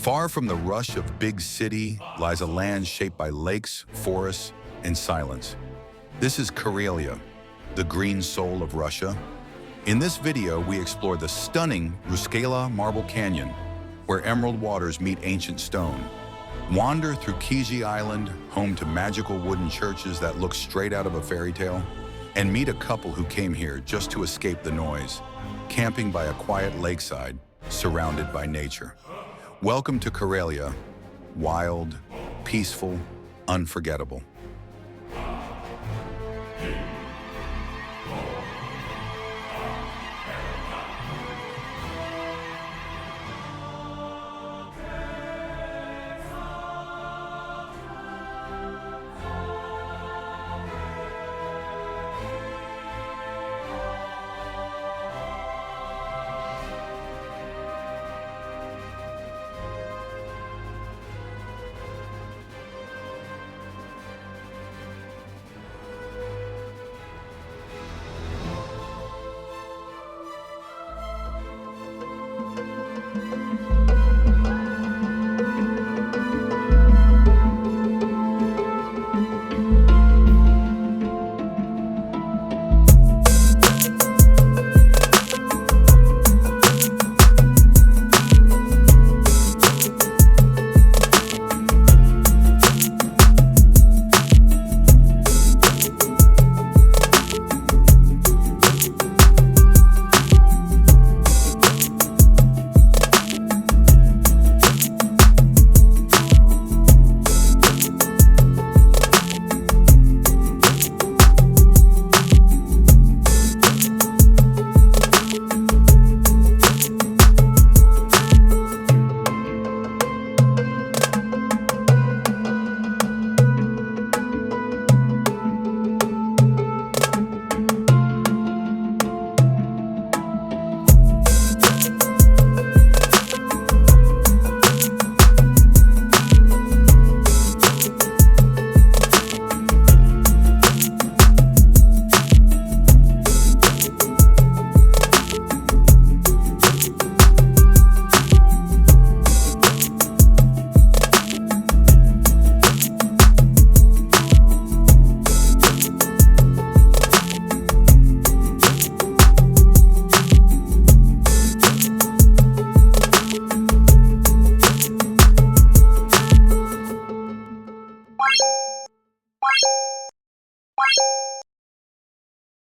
Far from the rush of big city lies a land shaped by lakes, forests, and silence. This is Karelia, the green soul of Russia. In this video, we explore the stunning Ruskela Marble Canyon, where emerald waters meet ancient stone. Wander through Kizhi Island, home to magical wooden churches that look straight out of a fairy tale, and meet a couple who came here just to escape the noise, camping by a quiet lakeside, surrounded by nature. Welcome to Karelia, wild, peaceful, unforgettable.